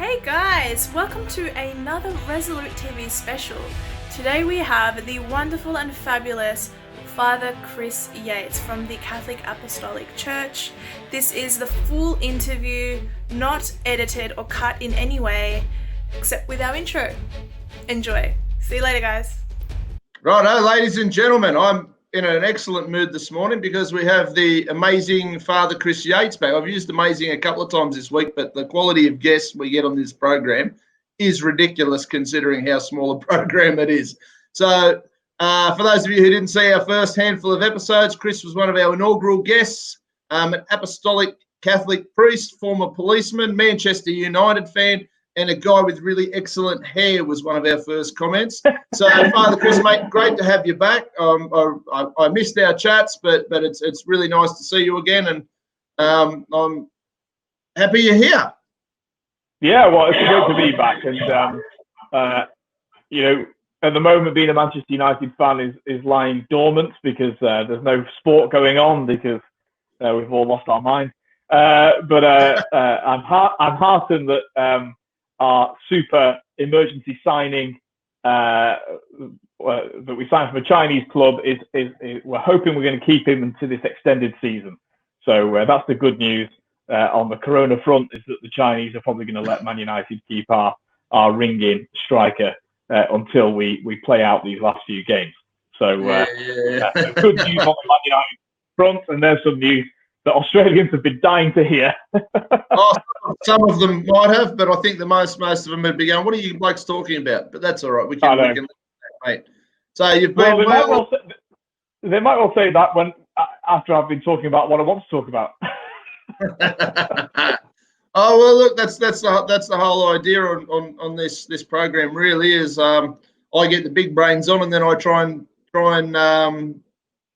Hey guys, welcome to another Resolute TV special. Today we have the wonderful and fabulous Father Chris Yates from the Catholic Apostolic Church. This is the full interview, not edited or cut in any way, except with our intro. Enjoy. See you later, guys. Righto, ladies and gentlemen, I'm in an excellent mood this morning because we have the amazing Father Chris Yates back. I've used amazing a couple of times this week, but the quality of guests we get on this program is ridiculous considering how small a program it is. So for those of you who didn't see our first handful of episodes, Chris was one of our inaugural guests, an apostolic Catholic priest, former policeman, Manchester United fan, and a guy with really excellent hair was one of our first comments. So, Father Chris, mate, great to have you back. I missed our chats, but it's really nice to see you again, and I'm happy you're here. Yeah, well, it's great to be back, and at the moment, being a Manchester United fan is lying dormant because there's no sport going on because we've all lost our mind. But I'm heartened that our super emergency signing that we signed from a Chinese club is we're hoping we're going to keep him into this extended season. So that's the good news on the Corona front, is that the Chinese are probably going to let Man United keep our ring-in striker until we play out these last few games. So good news on the Man United front, and there's some news that Australians have been dying to hear. Some of them might have, but I think the most of them would be going, what are you blokes talking about? But that's all right. We can live with that, mate. So you've been they might well say that when after I've been talking about what I want to talk about. Oh well, look, that's the whole idea on this program. Really is I get the big brains on, and then I try and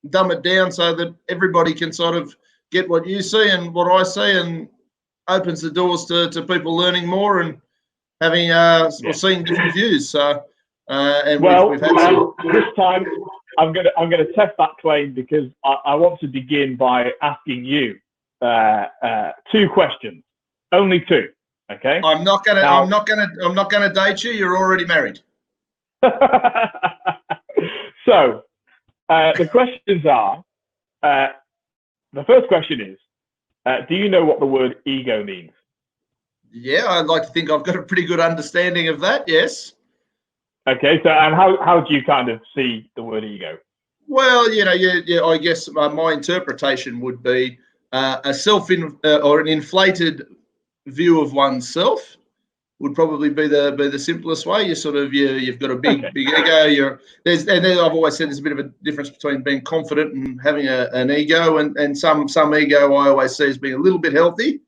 dumb it down so that everybody can sort of get what you see and what I see, and opens the doors to people learning more and having or seeing different views. So we've had some. This time I'm gonna test that claim because I want to begin by asking you two questions, only two. Okay. I'm not gonna date you. You're already married. So the questions are. The first question is, do you know what the word ego means? Yeah, I'd like to think I've got a pretty good understanding of that, yes. Okay, so and how do you kind of see the word ego? Well, I guess my interpretation would be a or an inflated view of oneself would probably be the simplest way. You've got a big ego. I've always said there's a bit of a difference between being confident and having an ego, and some ego I always see as being a little bit healthy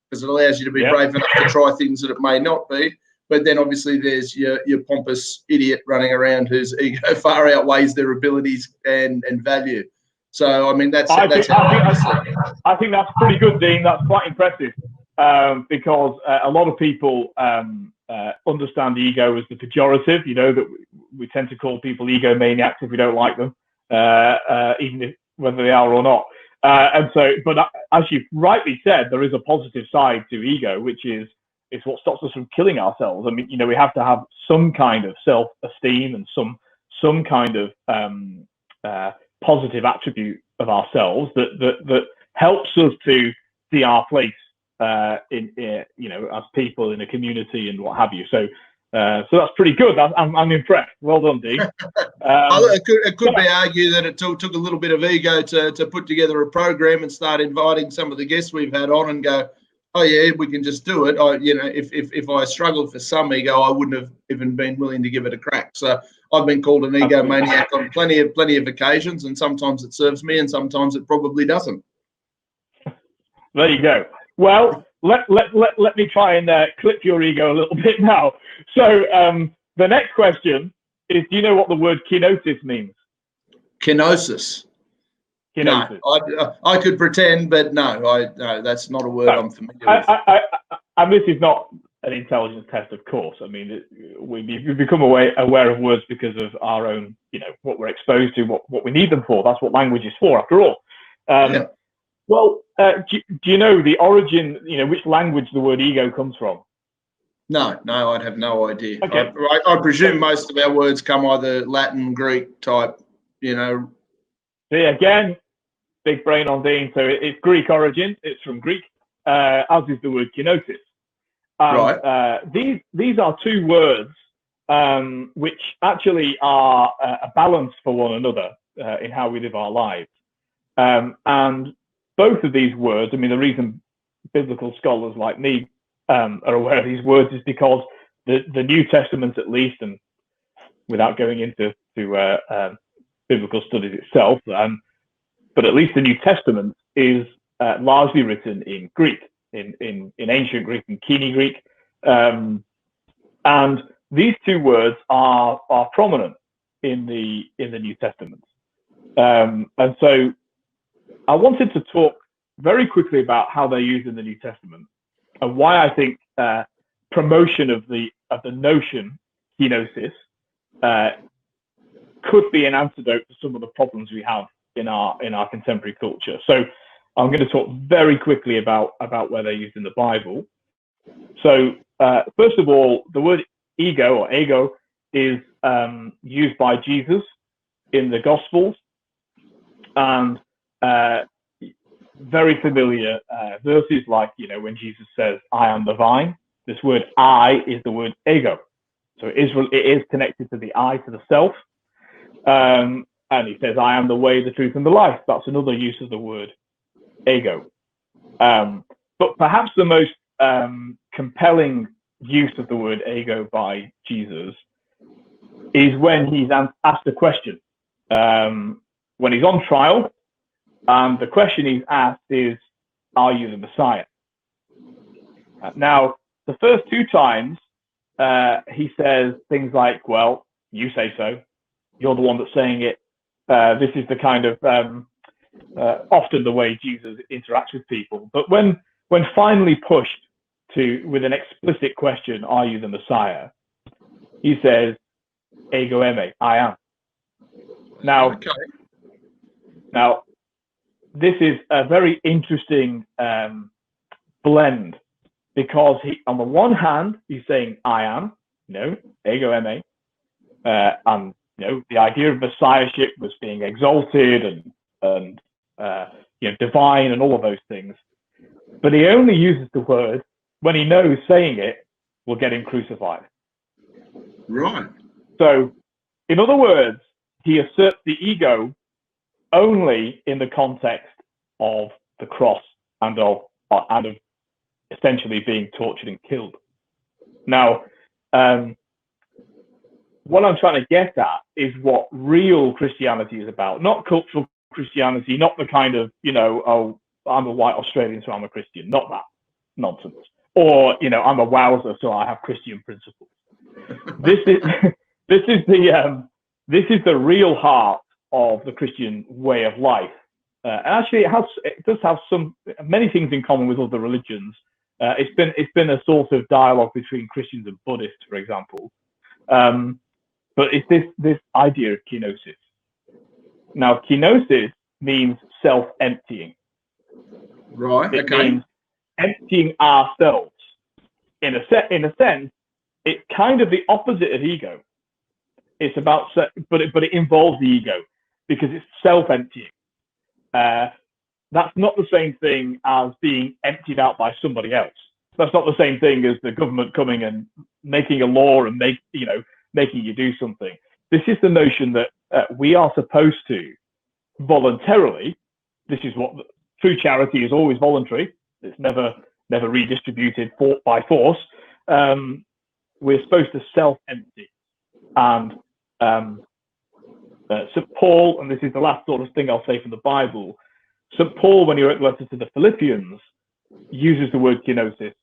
because it allows you to be brave enough to try things that it may not be. But then obviously there's your pompous idiot running around whose ego far outweighs their abilities and value. So I mean I think that's pretty good, Dean. That's quite impressive. Because a lot of people understand the ego as the pejorative, that we tend to call people egomaniacs if we don't like them, even whether they are or not. But as you rightly said, there is a positive side to ego, which is it's what stops us from killing ourselves. I mean, we have to have some kind of self-esteem and some kind of positive attribute of ourselves that helps us to see our place as people in a community and what have you. So that's pretty good. I'm impressed. Well done, Dean. It could be argued that it took a little bit of ego to put together a program and start inviting some of the guests we've had on and go, oh yeah, we can just do it. If I struggled for some ego, I wouldn't have even been willing to give it a crack. So I've been called an egomaniac on plenty of occasions, and sometimes it serves me, and sometimes it probably doesn't. There you go. Well, let me try and clip your ego a little bit now. So the next question is, do you know what the word kenosis means? Kenosis? No, I could pretend, but no, that's not a word I'm familiar with. And this is not an intelligence test, of course. I mean, we become aware of words because of our own, what we're exposed to, what we need them for. That's what language is for, after all. Well, do you know the origin, which language the word ego comes from? No, I'd have no idea. Okay. I presume most of our words come either Latin, Greek type, See, again, big brain on Dean. So it's Greek origin. It's from Greek, as is the word kenosis. Right. These are two words which actually are a balance for one another in how we live our lives. And both of these words, I mean, the reason biblical scholars like me are aware of these words is because the New Testament, at least, and without going into biblical studies itself, but at least the New Testament is largely written in Greek, in ancient Greek and Koine Greek, and these two words are prominent in the New Testament, and so I wanted to talk very quickly about how they're used in the New Testament and why I think promotion of the notion kenosis could be an antidote to some of the problems we have in our contemporary culture. So I'm going to talk very quickly about where they're used in the Bible. So first of all, the word ego or ego is used by Jesus in the Gospels, and very familiar verses like, when Jesus says, "I am the vine." This word "I" is the word ego. So it is connected to the I, to the self. And he says, "I am the way, the truth, and the life." That's another use of the word ego. But perhaps the most compelling use of the word ego by Jesus is when he's asked a question. When he's on trial, and the question he's asked is, "Are you the Messiah?" Now, the first two times, he says things like, "Well, you say so. You're the one that's saying it." This is the kind of often the way Jesus interacts with people. But when finally pushed with an explicit question, "Are you the Messiah?" he says, "Ego eme, I am." Now, this is a very interesting blend, because on the one hand, he's saying, "I am," ego eme, and the idea of messiahship was being exalted and divine and all of those things. But he only uses the word when he knows saying it will get him crucified. Right. So, in other words, he asserts the ego only in the context of the cross and of essentially being tortured and killed. Now, what I'm trying to get at is what real Christianity is about, not cultural Christianity, not the kind of, "Oh, I'm a white Australian, so I'm a Christian," not that nonsense. Or, "I'm a wowser, so I have Christian principles." This is the real heart of the Christian way of life. Actually, it does have many things in common with other religions. It's been a sort of dialogue between Christians and Buddhists, for example. But it's this idea of kenosis. Now, kenosis means self-emptying. Right. It means emptying ourselves. In a sense, it's kind of the opposite of ego. It's about, but it involves the ego because it's self-emptying. That's not the same thing as being emptied out by somebody else. That's not the same thing as the government coming and making a law and making you do something. This is the notion that we are supposed to voluntarily. This is what true charity is, always voluntary. It's never redistributed by force. We're supposed to self-empty. And St. Paul, and this is the last sort of thing I'll say from the Bible, St. Paul, when he wrote the letter to the Philippians, uses the word kenosis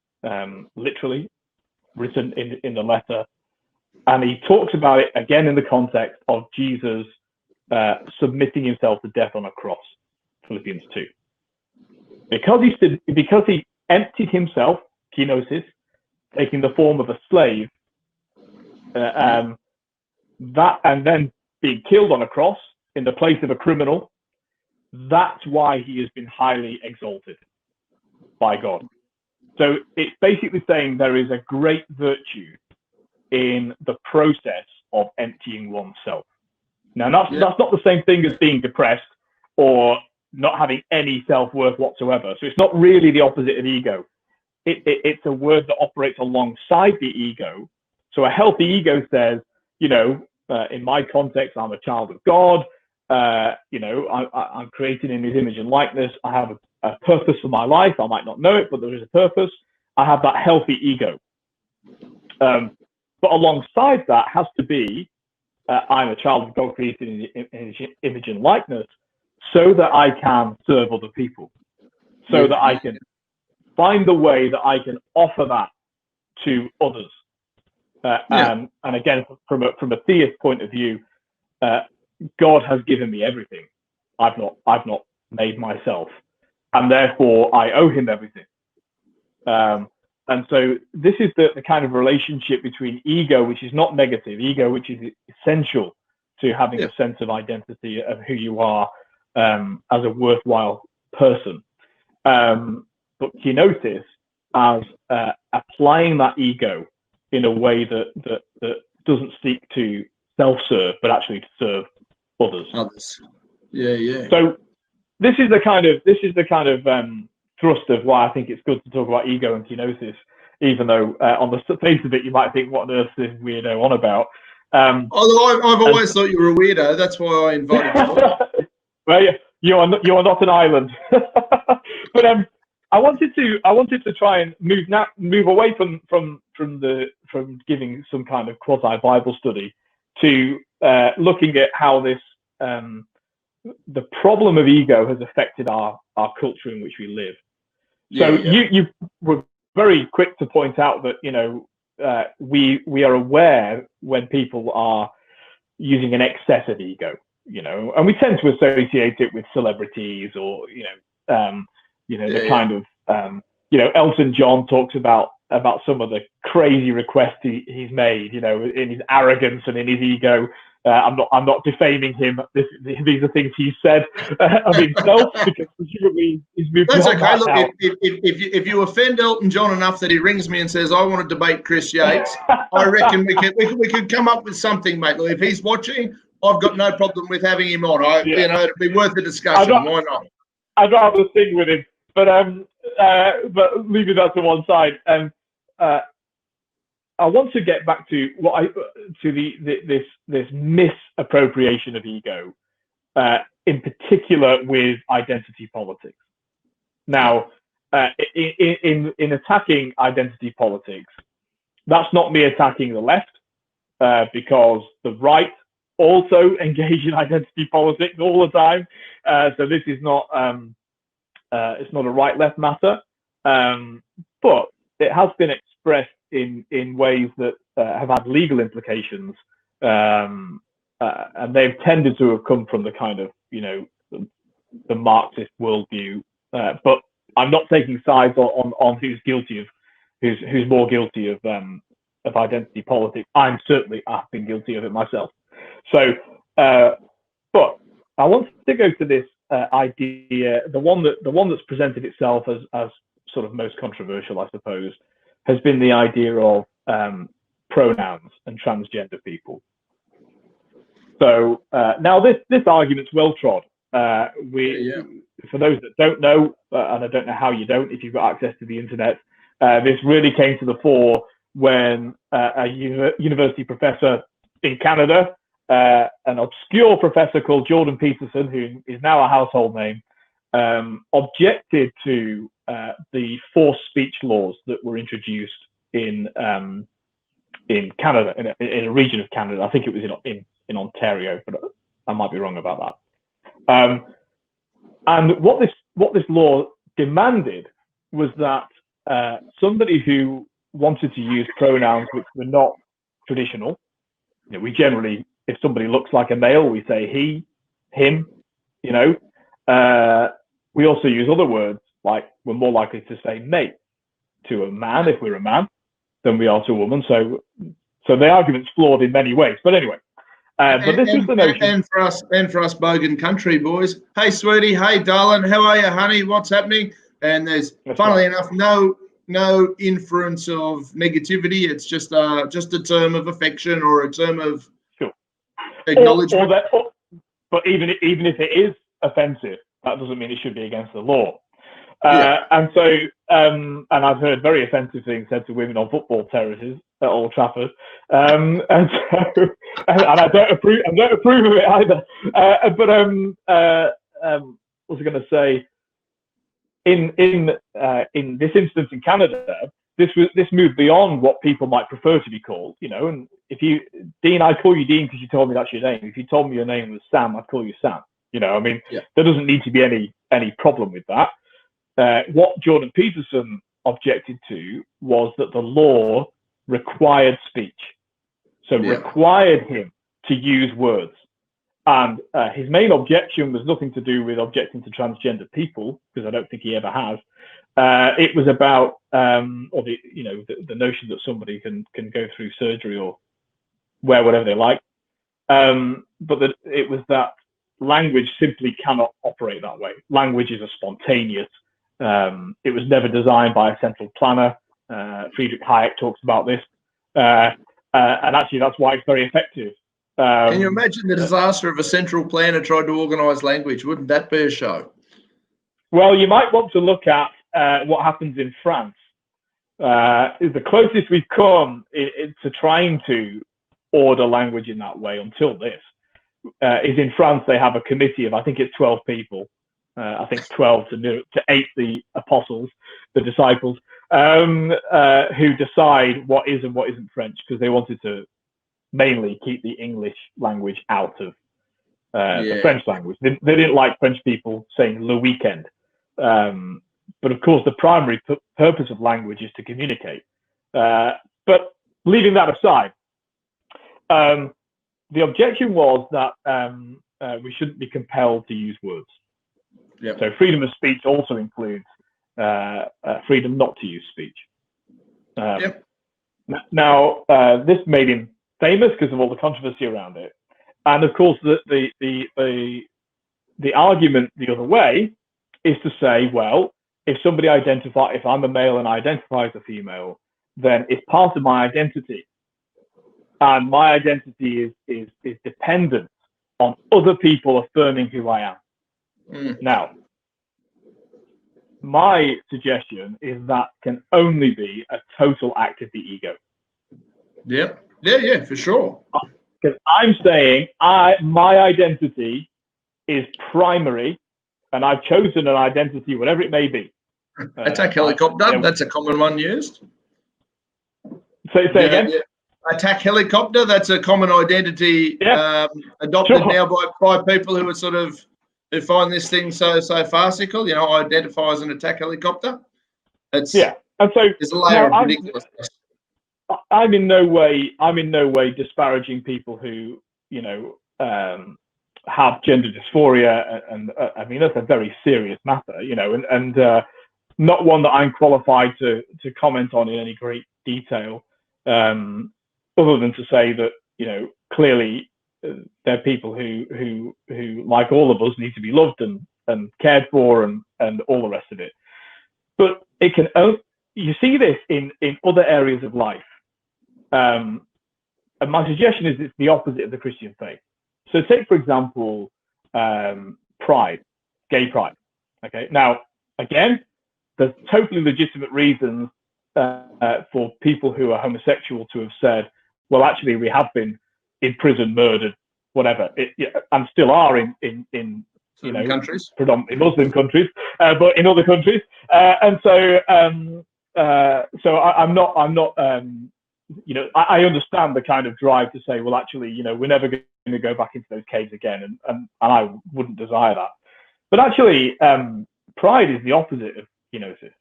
literally, written in the letter. And he talks about it again in the context of Jesus submitting himself to death on a cross, Philippians 2. Because he emptied himself, kenosis, taking the form of a slave, and then being killed on a cross in the place of a criminal, that's why he has been highly exalted by God. So it's basically saying there is a great virtue in the process of emptying oneself. Now, that's not the same thing as being depressed or not having any self-worth whatsoever. So it's not really the opposite of ego. It's a word that operates alongside the ego. So a healthy ego says, in my context, I'm a child of God. I'm created in his image and likeness. I have a purpose for my life. I might not know it, but there is a purpose. I have that healthy ego. But alongside that has to be, I'm a child of God created in his image and likeness, so that I can serve other people, so that I can find the way that I can offer that to others. And again, from a theist point of view, God has given me everything. I've not made myself, and therefore I owe him everything. And so this is the kind of relationship between ego, which is not negative, ego, which is essential to having a sense of identity of who you are as a worthwhile person. But kenosis as applying that ego in a way that doesn't seek to self-serve, but actually to serve others. Yeah. So this is the kind of thrust of why I think it's good to talk about ego and kenosis, even though on the face of it you might think, what on earth is this weirdo on about? Although I've always thought you were a weirdo, that's why I invited you. Well, you are not an island. But I wanted to try and move away from giving some kind of quasi Bible study to looking at how this the problem of ego has affected our culture in which we live. So you were very quick to point out that we are aware when people are using an excess of ego, and we tend to associate it with celebrities or kind of Elton John talks about some of the crazy requests he's made, in his arrogance and in his ego. I'm not defaming him. These are things he said of himself, because presumably he's moved on. That's okay. Look, now. if you offend Elton John enough that he rings me and says, "I want to debate Chris Yates," I reckon we could come up with something, mate. Look, if he's watching, I've got no problem with having him on. It'd be worth a discussion. Why not? I'd rather sing with him, but leaving that to one side. I want to get back to this misappropriation of ego, in particular with identity politics. Now, in attacking identity politics, that's not me attacking the left, because the right also engage in identity politics all the time. So this is not it's not a right-left matter, but it has been expressed in ways that have had legal implications, and they've tended to have come from the kind of the Marxist worldview. But I'm not taking sides on who's guilty of who's more guilty of identity politics. I've been guilty of it myself. So, but I wanted to go to this idea, the one that's presented itself as sort of most controversial, I suppose, has been the idea of pronouns and transgender people. So now this argument's well trod. For those that don't know, and I don't know how you don't if you've got access to the internet, this really came to the fore when a university professor in Canada, an obscure professor called Jordan Peterson, who is now a household name, objected to the forced speech laws that were introduced in Canada, in a region of Canada. I think it was in Ontario, but I might be wrong about that. And what this law demanded was that somebody who wanted to use pronouns which were not traditional, we generally, if somebody looks like a male, we say he, him, we also use other words, like we're more likely to say mate to a man if we're a man than we are to a woman. So the argument's flawed in many ways. But anyway, but this was the notion. And for us bogan country boys. Hey, sweetie. Hey, darling. How are you, honey? What's happening? And there's, funnily enough, no no inference of negativity. It's just a term of affection or a term of Sure. acknowledgement. But even if it is offensive, that doesn't mean it should be against the law. Yeah. And so, and I've heard very offensive things said to women on football terraces at Old Trafford, and I don't approve of it either. What was I going to say? In this instance in Canada, this moved beyond what people might prefer to be called, And if Dean, I call you Dean because you told me that's your name. If you told me your name was Sam, I'd call you Sam. There doesn't need to be any problem with that. What Jordan Peterson objected to was that the law required speech, required him to use words. And his main objection was nothing to do with objecting to transgender people, because I don't think he ever has. It was about, the notion that somebody can go through surgery or wear whatever they like. But that it was that language simply cannot operate that way. Language is a spontaneous. It was never designed by a central planner. Friedrich Hayek talks about this. And actually, that's why it's very effective. Can you imagine the disaster if a central planner tried to organise language? Wouldn't that be a show? Well, you might want to look at what happens in France. The closest we've come to trying to order language in that way until this is in France. They have a committee of, I think it's 12 people. I think 12 to 8 the apostles, the disciples, who decide what is and what isn't French, because they wanted to mainly keep the English language out of the French language. They didn't like French people saying le weekend. But of course, the primary purpose of language is to communicate. But leaving that aside, the objection was that we shouldn't be compelled to use words. Yep. So freedom of speech also includes freedom not to use speech. Now, this made him famous because of all the controversy around it, and of course, the argument the other way is to say, well, if I'm a male and I identify as a female, then it's part of my identity, and my identity is dependent on other people affirming who I am. Now, my suggestion is that can only be a total act of the ego. Yeah, for sure. Because I'm saying my identity is primary, and I've chosen an identity, whatever it may be. Attack helicopter, that's a common one used. Say again? Yeah. Attack helicopter, that's a common identity adopted now by people who are sort of, who find this thing so farcical, identify as an attack helicopter. And so there's a layer of ridiculousness. I'm in no way disparaging people who, have gender dysphoria, and I mean, that's a very serious matter, and not one that I'm qualified to comment on in any great detail, other than to say that, clearly there are people who, like all of us, need to be loved and cared for and all the rest of it. But you see this in other areas of life. And my suggestion is it's the opposite of the Christian faith. So take, for example, pride, gay pride. Okay. Now, again, there's totally legitimate reasons for people who are homosexual to have said, well, actually, we have been in prison, murdered, whatever, and still are in countries, predominantly Muslim countries, but in other countries. And so I'm not. I understand the kind of drive to say, well, actually, we're never going to go back into those caves again, and I wouldn't desire that. But actually, pride is the opposite of kenosis.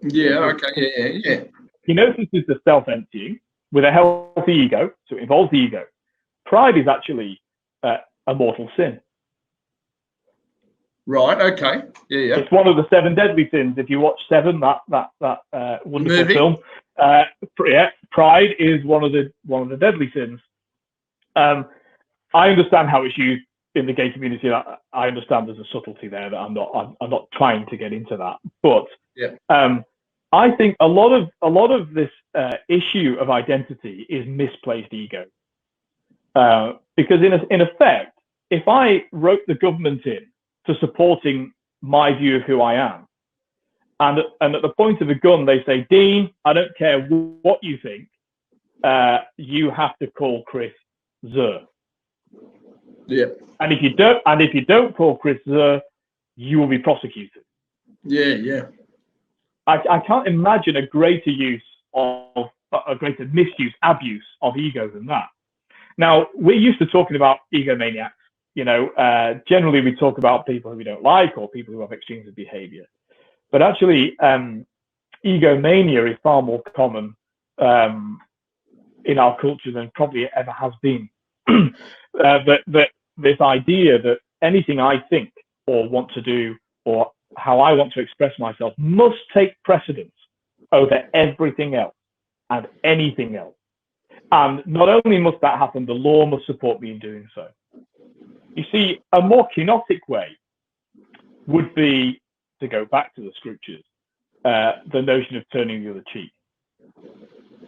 Yeah. Okay. Yeah. Kenosis is the self-emptying with a healthy ego, so it involves the ego. Pride is actually a mortal sin. Right. Okay. Yeah. It's one of the 7 deadly sins. If you watch Seven, that wonderful movie film, pride is one of the deadly sins. I understand how it's used in the gay community. I understand there's a subtlety there that I'm not trying to get into that. But I think a lot of this issue of identity is misplaced ego, because in effect, if I wrote the government in to supporting my view of who I am, and at the point of a gun they say, Dean, I don't care what you think, you have to call Chris Zur. Yeah. And if you don't call Chris Zur, you will be prosecuted. Yeah. I can't imagine a greater misuse, abuse of ego than that. Now, we're used to talking about egomaniacs. Generally we talk about people who we don't like or people who have extremes of behavior. But actually, egomania is far more common in our culture than probably it ever has been. That this idea that anything I think or want to do or how I want to express myself must take precedence over everything else and anything else. And not only must that happen, the law must support me in doing so. You see, a more kenotic way would be, to go back to the scriptures, the notion of turning the other cheek.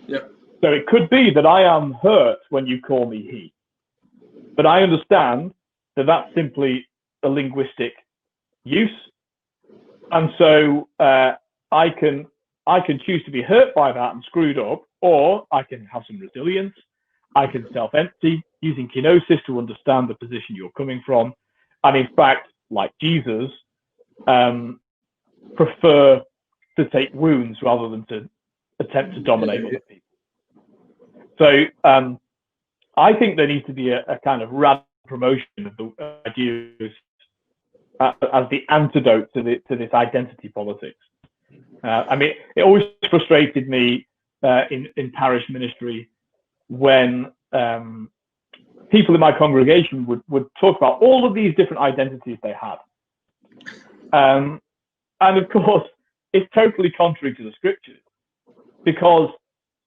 Yep. So it could be that I am hurt when you call me he, but I understand that that's simply a linguistic use, and so I can choose to be hurt by that and screwed up, or I can have some resilience. I can self-empty using kenosis to understand the position you're coming from, and in fact, like Jesus, prefer to take wounds rather than to attempt to dominate other people. So I think there needs to be a kind of radical promotion of the ideas as the antidote to this identity politics. It always frustrated me in parish ministry when people in my congregation would talk about all of these different identities they had. And of course, it's totally contrary to the scriptures, because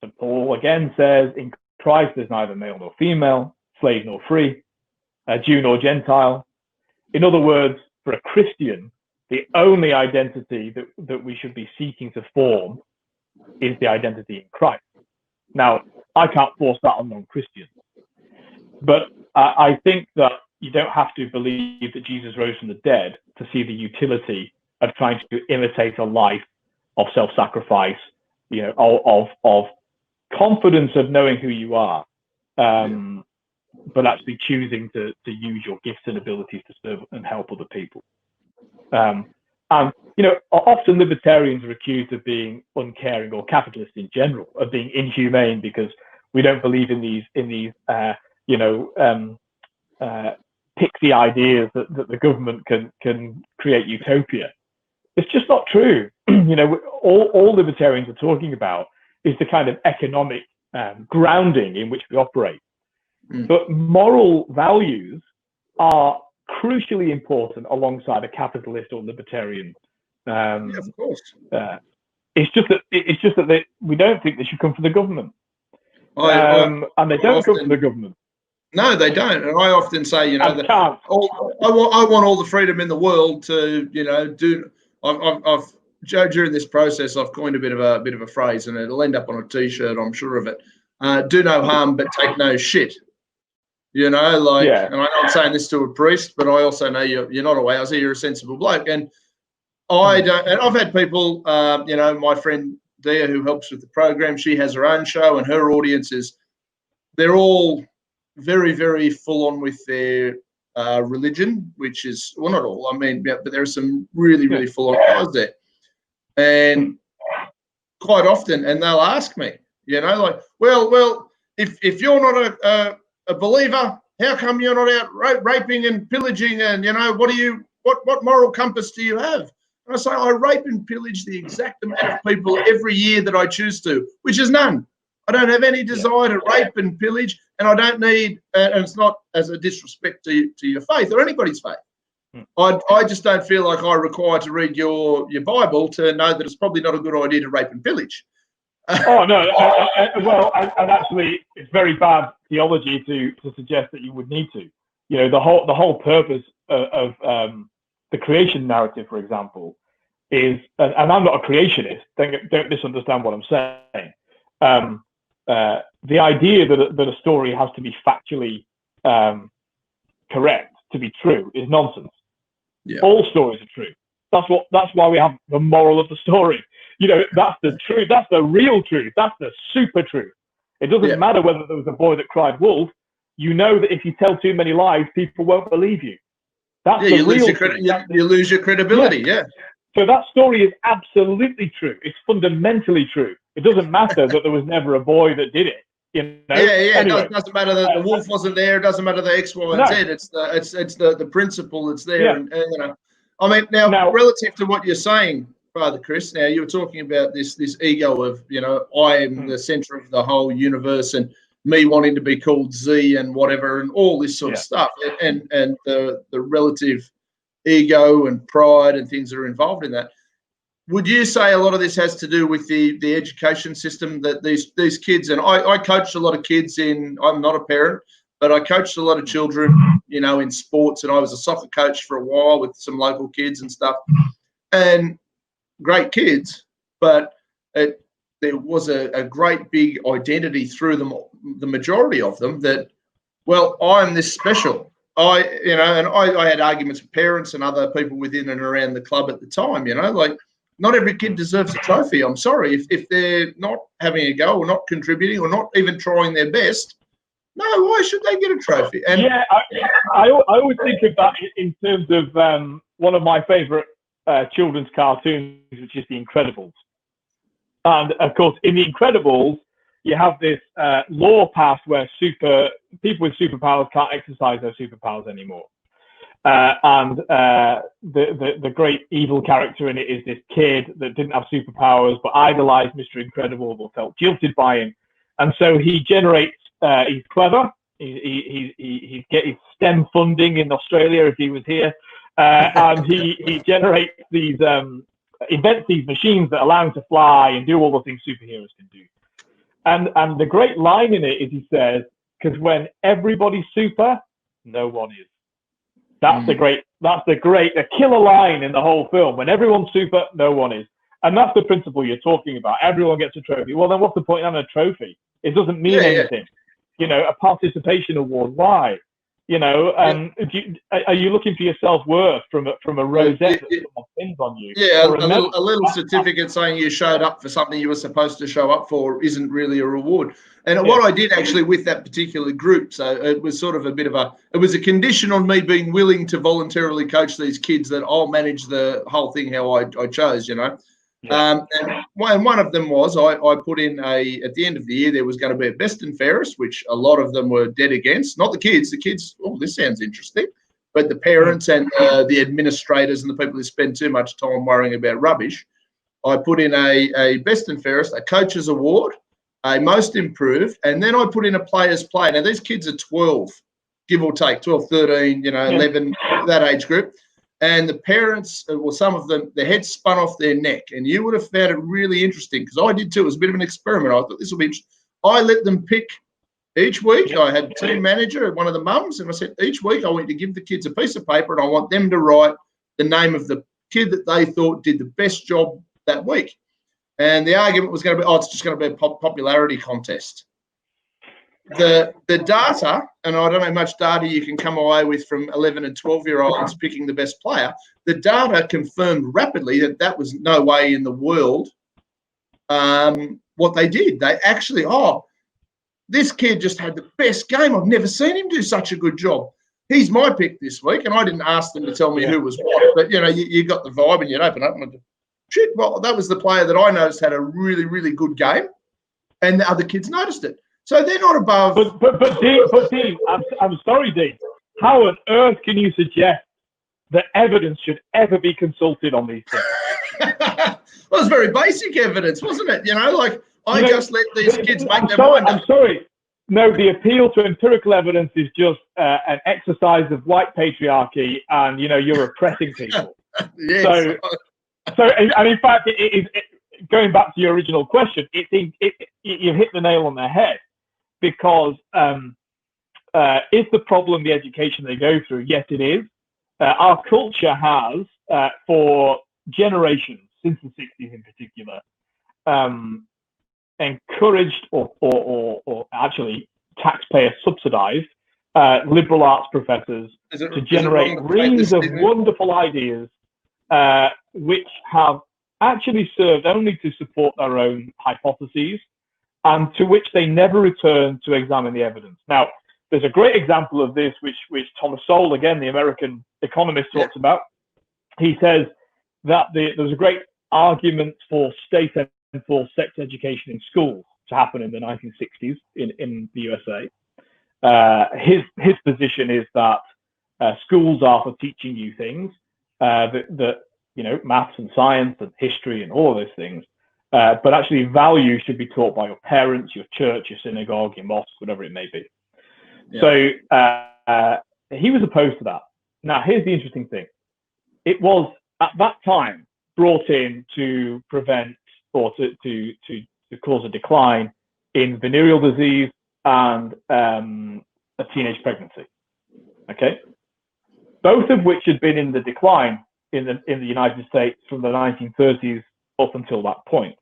St. Paul again says, in Christ there's neither male nor female, slave nor free, Jew nor Gentile. In other words, for a Christian, the only identity that we should be seeking to form is the identity in Christ. Now, I can't force that on non-Christians, but I think that you don't have to believe that Jesus rose from the dead to see the utility of trying to imitate a life of self-sacrifice, of confidence of knowing who you are, but actually choosing to use your gifts and abilities to serve and help other people. And often libertarians are accused of being uncaring, or capitalists in general, of being inhumane because we don't believe in these pixie ideas that the government can create utopia. It's just not true. All libertarians are talking about is the kind of economic grounding in which we operate. But moral values are crucially important alongside a capitalist or libertarian. Of course. It's just that we don't think they should come from the government, and they don't come from the government. No, they don't. And I often say, I want all the freedom in the world to, do. I've during this process, I've coined a bit of a phrase, and it'll end up on a T-shirt, I'm sure of it. Do no harm, but take no shit. And I'm not saying this to a priest, but I also know you're not a wowser, you're a sensible bloke. And I don't. And I've had people, my friend Dia, who helps with the program, she has her own show, and her audiences, they're all very, very full on with their religion, which is, well, not all, but there are some really, really full on guys there. And quite often, and they'll ask me, well, if you're not a believer, how come you're not out raping and pillaging? And what moral compass do you have? And I say, I rape and pillage the exact amount of people every year that I choose to, which is none. I don't have any desire to rape and pillage, and I don't need, and it's not as a disrespect to your faith or anybody's faith. I just don't feel like I require to read your Bible to know that it's probably not a good idea to rape and pillage. Oh no! And actually, it's very bad theology to suggest that you would need to. The whole purpose of the creation narrative, for example, is, and I'm not a creationist, don't misunderstand what I'm saying. The idea that a story has to be factually correct to be true is nonsense. Yeah. All stories are true. That's why we have the moral of the story. That's the truth. That's the real truth. That's the super truth. It doesn't matter whether there was a boy that cried wolf. You know that if you tell too many lies, people won't believe you. That's the real truth. You lose your credibility. Yeah. So that story is absolutely true. It's fundamentally true. It doesn't matter that there was never a boy that did it. Anyway. It doesn't matter that the wolf wasn't there. It doesn't matter the X, Y, and Z. It's the principle that's there. Yeah. And I mean, now relative to what you're saying, Father Chris, now you were talking about this ego of, I am the center of the whole universe, and me wanting to be called Z and whatever, and all this sort of stuff, and the relative ego and pride and things that are involved in that. Would you say a lot of this has to do with the education system that these kids, and I coached a lot of kids I'm not a parent, but I coached a lot of children, in sports, and I was a soccer coach for a while with some local kids and stuff, and great kids, but there was a great big identity through them, the majority of them, that, well, I'm this special. I had arguments with parents and other people within and around the club at the time, like, not every kid deserves a trophy. I'm sorry. If they're not having a go or not contributing or not even trying their best, no, why should they get a trophy? And I always think of that in terms of one of my favorite children's cartoons, which is The Incredibles. And of course, in The Incredibles, you have this law passed where people with superpowers can't exercise their superpowers anymore. And the great evil character in it is this kid that didn't have superpowers but idolized Mr. Incredible, but felt guilted by him. And so he generates, he's clever, he's getting STEM funding in Australia if he was here, and he generates these, invents these machines that allow him to fly and do all the things superheroes can do. And the great line in it is, he says, because when everybody's super, no one is. That's the killer line in the whole film. When everyone's super, no one is. And that's the principle you're talking about. Everyone gets a trophy. Well, then what's the point of having a trophy? It doesn't mean anything. A participation award. Why? Are you looking for your self-worth from a rosette that someone pins on you? Yeah, a little certificate saying you showed up for something you were supposed to show up for isn't really a reward. And what I did actually with that particular group, so it was sort of it was a condition on me being willing to voluntarily coach these kids that I'll manage the whole thing how I chose, Yeah. And one of them was I put in at the end of the year, there was going to be a best and fairest, which a lot of them were dead against. Not the kids. The kids, oh, this sounds interesting. But the parents and the administrators and the people who spend too much time worrying about rubbish, I put in a best and fairest, a coach's award, a most improved, and then I put in a player's play. Now, these kids are 12, give or take, 12, 13, 11, that age group. And the parents, well, some of them, their heads spun off their neck. And you would have found it really interesting, because I did too. It was a bit of an experiment. I thought this will be interesting. I let them pick each week. I had a team manager, one of the mums, and I said, each week I want you to give the kids a piece of paper, and I want them to write the name of the kid that they thought did the best job that week. And the argument was going to be, it's just going to be a popularity contest. The data, and I don't know how much data you can come away with from 11 and 12-year-olds picking the best player, the data confirmed rapidly that was no way in the world what they did. They actually, this kid just had the best game. I've never seen him do such a good job. He's my pick this week, and I didn't ask them to tell me who was what, but, you got the vibe, and you'd open up and shit, well, that was the player that I noticed had a really, really good game, and the other kids noticed it. So they're not above. But Dean, I'm sorry, Dean. How on earth can you suggest that evidence should ever be consulted on these things? Well, it's very basic evidence, wasn't it? Just let these kids make their mind up. I'm sorry. No, the appeal to empirical evidence is just an exercise of white patriarchy, and you're oppressing people. Yes. So, and in fact, going back to your original question, you hit the nail on the head. Because is the problem the education they go through? Yes, it is. Our culture has, for generations, since the 60s in particular, encouraged or actually taxpayer subsidized liberal arts professors to generate reams of wonderful ideas which have actually served only to support their own hypotheses and to which they never return to examine the evidence. Now, there's a great example of this, which Thomas Sowell, again, the American economist, talks about. He says that there was a great argument for state-enforced sex education in schools to happen in the 1960s in the USA. His position is that schools are for teaching you things, that you know, maths and science and history and all of those things, but actually values should be taught by your parents, your church, your synagogue, your mosque, whatever it may be. Yeah. So he was opposed to that. Now, here's the interesting thing. It was at that time brought in to prevent or to cause a decline in venereal disease and a teenage pregnancy. Okay, both of which had been in the decline in the United States from the 1930s up until that point.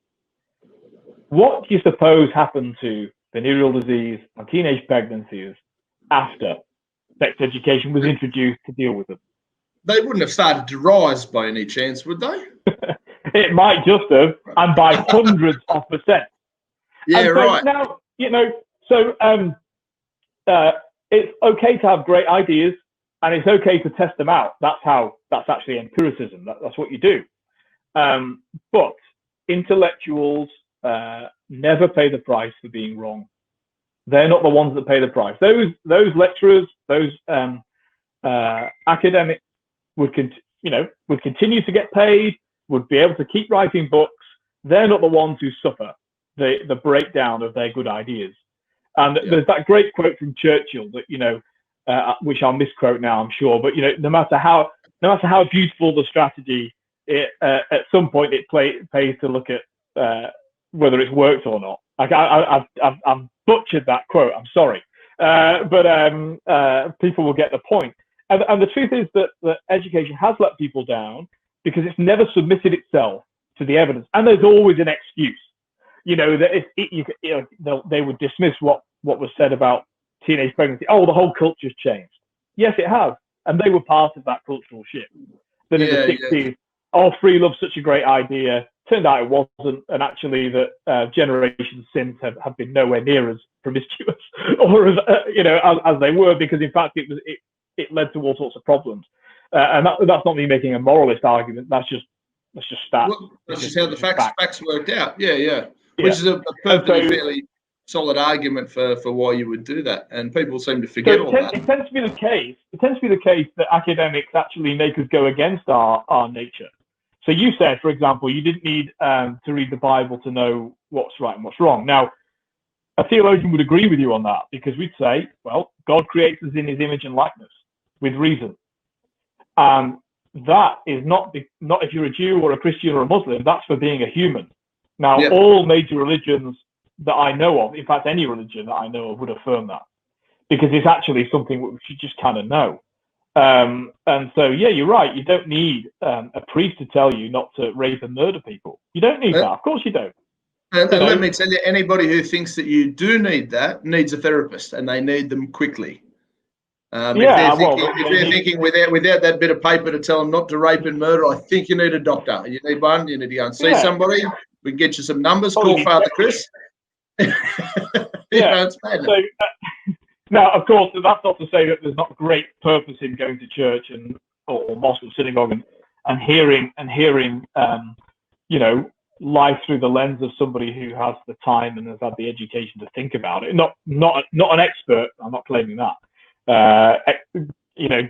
What do you suppose happened to venereal disease and teenage pregnancies after sex education was introduced to deal with them? They wouldn't have started to rise by any chance, would they? It might just have, and by hundreds of percent. Yeah, so right. Now, you know, so it's okay to have great ideas, and it's okay to test them out. That's actually empiricism. That's what you do. But intellectuals never pay the price for being wrong. They're not the ones that pay the price. Those lecturers, those academics would continue to get paid, would be able to keep writing books. They're not the ones who suffer the breakdown of their good ideas. And there's that great quote from Churchill that, you know, which I'll misquote now, I'm sure, but, you know, no matter how beautiful the strategy, at some point it pays to look at whether it's worked or not. Like I've butchered that quote. I'm sorry, but people will get the point. And the truth is that education has let people down because it's never submitted itself to the evidence, and there's always an excuse. You know that they would dismiss what was said about teenage pregnancy. Oh, the whole culture's changed. Yes, it has, and they were part of that cultural shift. Then in the 60s, oh, free love's such a great idea. Turned out it wasn't, and actually that generations since have been nowhere near as promiscuous or as they were, because in fact it led to all sorts of problems. And that's not me making a moralist argument. That's just stats. Well, that's just how the facts worked out. Yeah. Which is a perfectly fairly solid argument for why you would do that, and people seem to forget all that. It tends to be the case that academics actually make us go against our nature. So you said, for example, you didn't need to read the Bible to know what's right and what's wrong. Now, a theologian would agree with you on that, because we'd say, well, God creates us in his image and likeness with reason. That is not if you're a Jew or a Christian or a Muslim, that's for being a human. Now, all major religions that I know of, in fact, any religion that I know of, would affirm that, because it's actually something which you just kind of know. And so, yeah, you're right. You don't need a priest to tell you not to rape and murder people. You don't need that. Of course you don't. And let me tell you, anybody who thinks that you do need that needs a therapist, and they need them quickly. If they're thinking without that bit of paper to tell them not to rape and murder, I think you need a doctor. You need one. You need to go and see somebody. We can get you some numbers. Call Father Chris. It's bad. So, now, of course, that's not to say that there's not great purpose in going to church or mosque or synagogue and hearing life through the lens of somebody who has the time and has had the education to think about it. Not an expert. I'm not claiming that.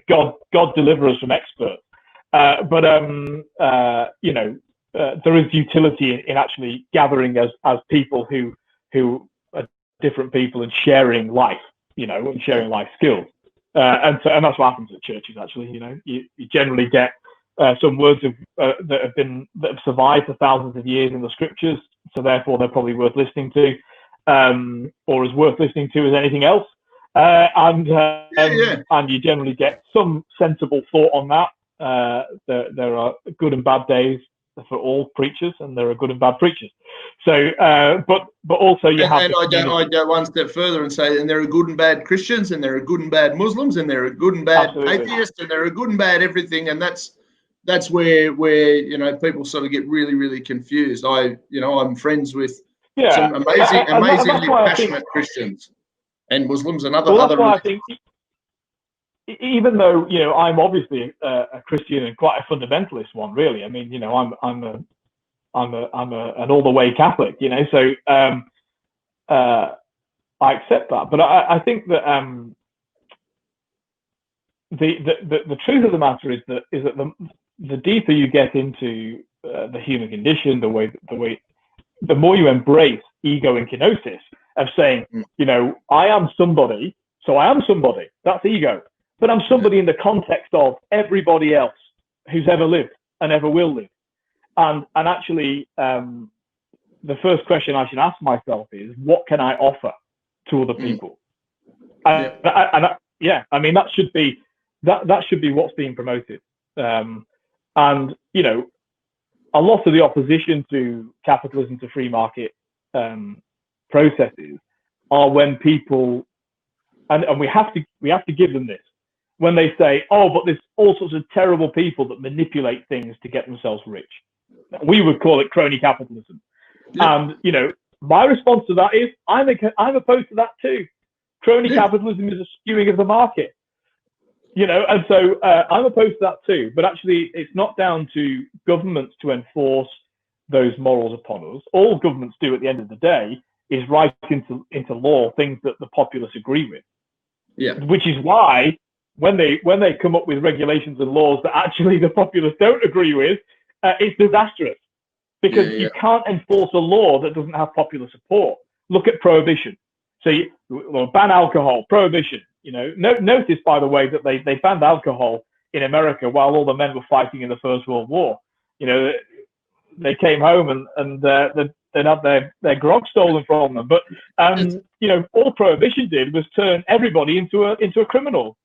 God deliver us from experts. But there is utility in actually gathering as people who are different people and sharing life, and sharing life skills. And that's what happens at churches. Actually, you generally get some words that have survived for thousands of years in the scriptures, so therefore they're probably worth listening to, or as worth listening to as anything else. And you generally get some sensible thought on that. There are good and bad days for all preachers, and there are good and bad preachers. So, but also you have. And I go one step further and say, and there are good and bad Christians, and there are good and bad Muslims, and there are good and bad atheists, and there are good and bad everything, and that's where people sort of get really confused. I'm friends with some amazingly passionate Christians and Muslims and other. That's why I think, even though I'm obviously a Christian and quite a fundamentalist one, really. I mean, I'm an all the way Catholic, so I accept that. But I think that the truth of the matter is that the deeper you get into the human condition, the more you embrace ego and kenosis of saying, I am somebody, so I am somebody. That's ego. But I'm somebody in the context of everybody else who's ever lived and ever will live. And actually, the first question I should ask myself is, what can I offer to other people? I mean, that should be what's being promoted. And a lot of the opposition to capitalism, to free market processes, are when people, and we have to give them this, when they say, oh, but there's all sorts of terrible people that manipulate things to get themselves rich. We would call it crony capitalism. Yeah. And, my response to that is, I'm opposed to that too. Crony capitalism is a skewing of the market, and so I'm opposed to that too. But actually, it's not down to governments to enforce those morals upon us. All governments do at the end of the day is write into law things that the populace agree with. Yeah. Which is why when they come up with regulations and laws that actually the populace don't agree with, it's disastrous, because you can't enforce a law that doesn't have popular support. Look at prohibition. So ban alcohol, prohibition. Notice, by the way, that they banned alcohol in America while all the men were fighting in the First World War. They came home and they'd have their grog stolen from them. But all prohibition did was turn everybody into a criminal.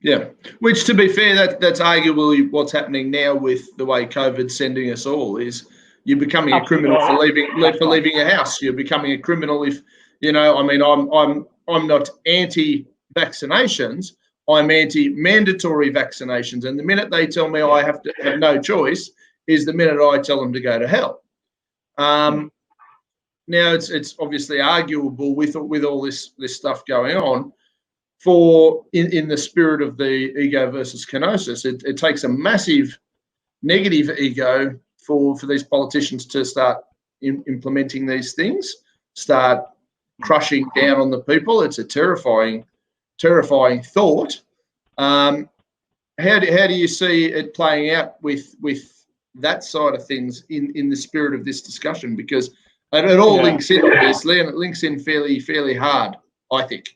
Yeah, which, to be fair, that's arguably what's happening now with the way COVID's sending us all. Is you're becoming a criminal for leaving a house. You're becoming a criminal if I'm not anti-vaccinations. I'm anti-mandatory vaccinations, and the minute they tell me I have to have no choice is the minute I tell them to go to hell. Now it's obviously arguable with all this stuff going on. In the spirit of the ego versus kenosis, it takes a massive negative ego for these politicians to start implementing these things, start crushing down on the people. It's a terrifying thought. How do you see it playing out with that side of things in the spirit of this discussion? Because it all links in, obviously, and it links in fairly hard, I think.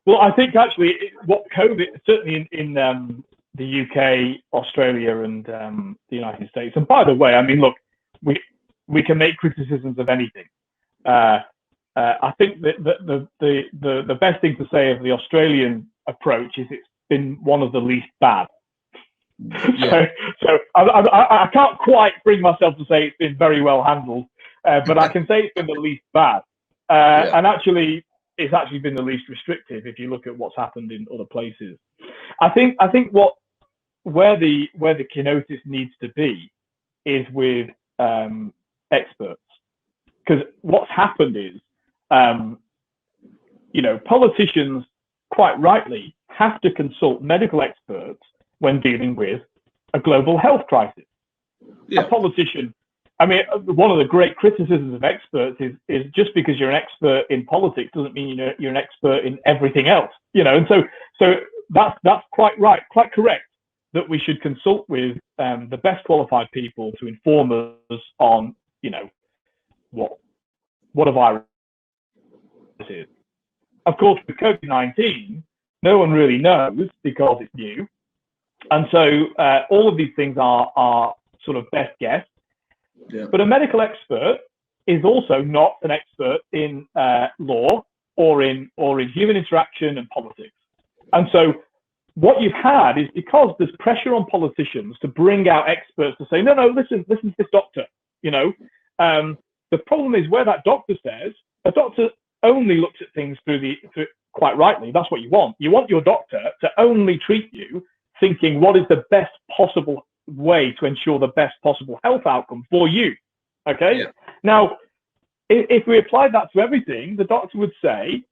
Well, I think actually what COVID, certainly in the UK, Australia, and the United States. And by the way, I mean, look, we can make criticisms of anything. I think that the best thing to say of the Australian approach is it's been one of the least bad. Yeah. So I can't quite bring myself to say it's been very well handled, but I can say it's been the least bad. And actually, it's actually been the least restrictive if you look at what's happened in other places. I think where the kenosis needs to be is with experts, because what's happened is politicians quite rightly have to consult medical experts when dealing with a global health crisis. A politician, I mean, one of the great criticisms of experts is just because you're an expert in politics doesn't mean you're an expert in everything else, and so that's quite right, quite correct, that we should consult with the best qualified people to inform us on, what a virus is. Of course, with COVID-19, no one really knows because it's new. And so all of these things are sort of best guess. Yeah. But a medical expert is also not an expert in law or in human interaction and politics. And so what you've had is, because there's pressure on politicians to bring out experts to say, no, listen to this doctor, the problem is where that doctor says, a doctor only looks at things through quite rightly, that's what you want. You want your doctor to only treat you thinking what is the best possible way to ensure the best possible health outcome for you. Okay. Yeah. Now, if we applied that to everything, the doctor would say,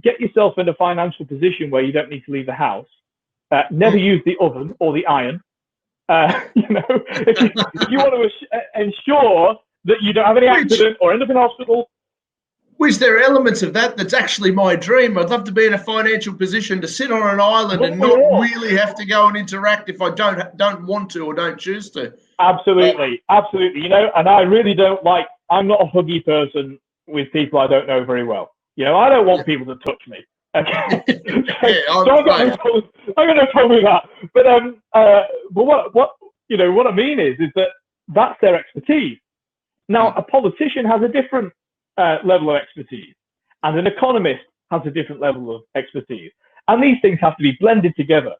get yourself in a financial position where you don't need to leave the house. Never use the oven or the iron. If you want to ensure that you don't have any accident or end up in hospital. Which there are elements of that that's actually my dream. I'd love to be in a financial position to sit on an island and not really have to go and interact if I don't want to or don't choose to. Absolutely, absolutely. And I really don't I'm not a huggy person with people I don't know very well. I don't want people to touch me. Okay. I'm got no problem with that. But what I mean is that that's their expertise. Now, a politician has a different level of expertise, and an economist has a different level of expertise, and these things have to be blended together.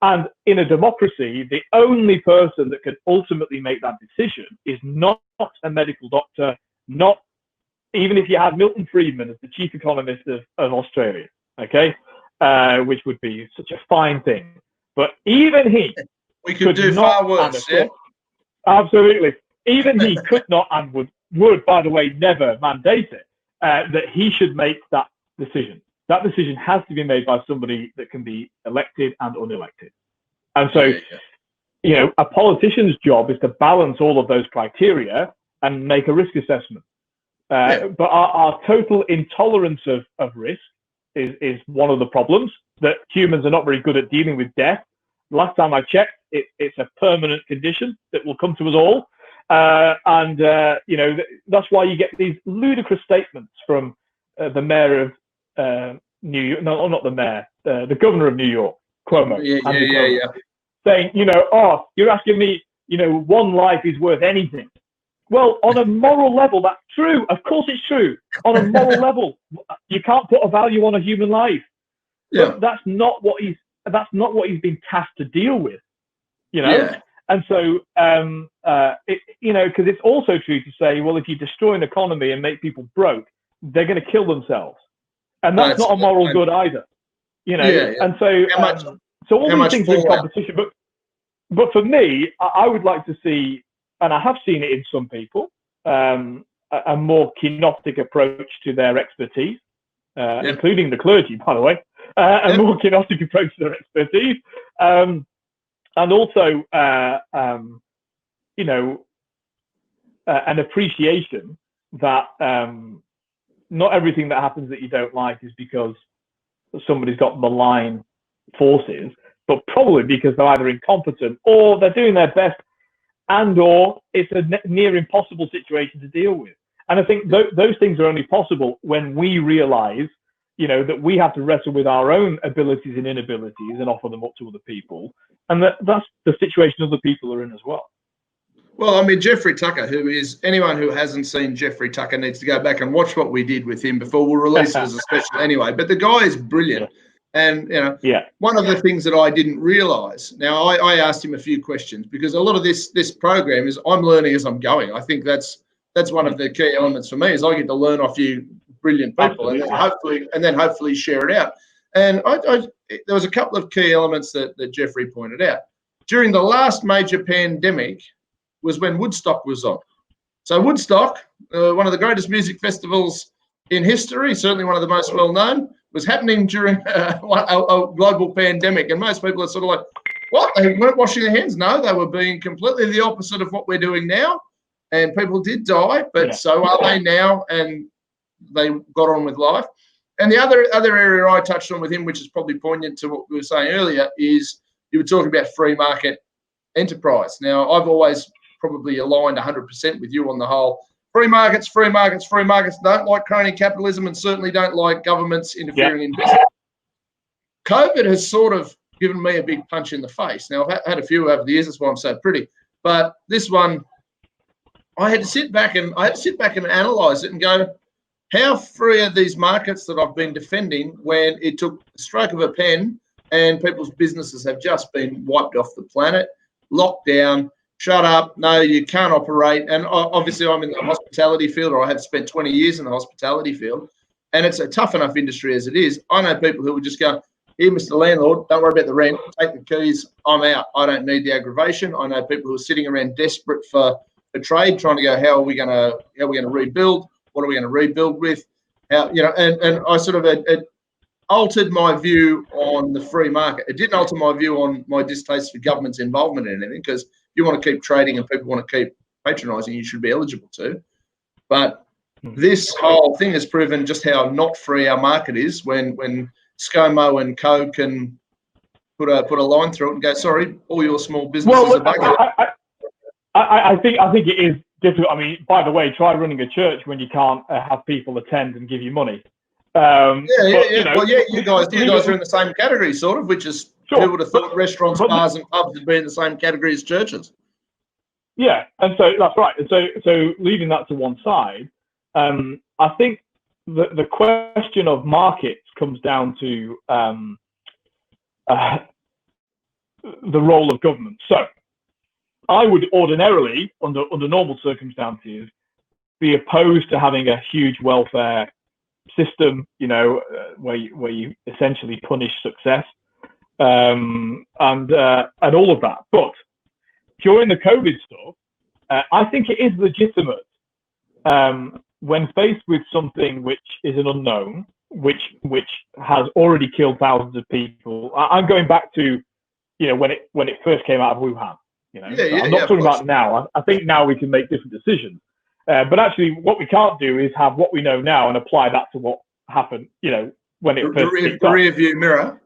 And in a democracy, the only person that can ultimately make that decision is not a medical doctor, not even if you had Milton Friedman as the chief economist of Australia, okay, which would be such a fine thing. But even he, we could do far worse. Yeah. Absolutely. Even he could not and would, by the way, never mandate it, that he should make that decision. That decision has to be made by somebody that can be elected and unelected. And so, a politician's job is to balance all of those criteria and make a risk assessment. But our total intolerance of risk is one of the problems, that humans are not very good at dealing with death. Last time I checked, it's a permanent condition that will come to us all. That's why you get these ludicrous statements from the mayor of New York, no, not the mayor, the governor of New York, Cuomo, saying, you're asking me, one life is worth anything. Well, on a moral level, that's true. Of course it's true. On a moral level, you can't put a value on a human life. Yeah. But that's not what he's been tasked to deal with, Yeah. And so, because it's also true to say, well, if you destroy an economy and make people broke, they're going to kill themselves. And that's not a moral good either, And so, so all these things are in competition. But for me, I would like to see, and I have seen it in some people, a more kenotic approach to their expertise, including the clergy, by the way, a more kenotic approach to their expertise. And also, an appreciation that not everything that happens that you don't like is because somebody's got malign forces, but probably because they're either incompetent or they're doing their best, or it's a near impossible situation to deal with. And I think those things are only possible when we realize, that we have to wrestle with our own abilities and inabilities and offer them up to other people. And that's the situation other people are in as well. Well, I mean, Jeffrey Tucker, anyone who hasn't seen Jeffrey Tucker needs to go back and watch what we did with him before we'll release it as a special anyway. But the guy is brilliant. And, one of the things that I didn't realise, now I asked him a few questions, because a lot of this program is I'm learning as I'm going. I think that's one of the key elements for me, is I get to learn off you brilliant people and then hopefully share it out. And there was a couple of key elements that Jeffrey pointed out. During the last major pandemic was when Woodstock was on. So Woodstock, one of the greatest music festivals in history, certainly one of the most well-known, was happening during a global pandemic. And most people are sort of like, what? They weren't washing their hands? No, they were being completely the opposite of what we're doing now. And people did die, but so are they now, and they got on with life. And the other area I touched on with him, which is probably poignant to what we were saying earlier, is you were talking about free market enterprise. Now, I've always probably aligned 100% with you on the whole free markets, don't like crony capitalism, and certainly don't like governments interfering in business. COVID has sort of given me a big punch in the face. Now, I've had a few over the years, that's why I'm so pretty. But this one, I had to sit back and analyse it and go, how free are these markets that I've been defending when it took a stroke of a pen and people's businesses have just been wiped off the planet, locked down, shut up, no, you can't operate. And obviously I'm in the hospitality field, or I have spent 20 years in the hospitality field, and it's a tough enough industry as it is. I know people who would just go, here, Mr. Landlord, don't worry about the rent, take the keys, I'm out. I don't need the aggravation. I know people who are sitting around desperate for trade, trying to go, how are we going to rebuild? What are we going to rebuild with? How, you know, and I sort of it altered my view on the free market. It didn't alter my view on my distaste for government's involvement in anything, because if you want to keep trading and people want to keep patronising, you should be eligible to. But this whole thing has proven just how not free our market is when ScoMo and Co can put a line through it and go, sorry, all your small businesses are bugged. I think it is difficult. I mean, by the way, try running a church when you can't have people attend and give you money. You guys are in the same category, sort of, which is sure, who would have thought restaurants, bars, and pubs would be in the same category as churches. Yeah, and so that's right. And so leaving that to one side, I think the question of markets comes down to the role of government. So I would ordinarily, under normal circumstances, be opposed to having a huge welfare system, where you essentially punish success, and all of that. But during the COVID stuff, I think it is legitimate when faced with something which is an unknown, which has already killed thousands of people. I'm going back to when it first came out of Wuhan. I'm not talking about now. I think now we can make different decisions. But actually, what we can't do is have what we know now and apply that to what happened, when it first kicked off. The rear view mirror.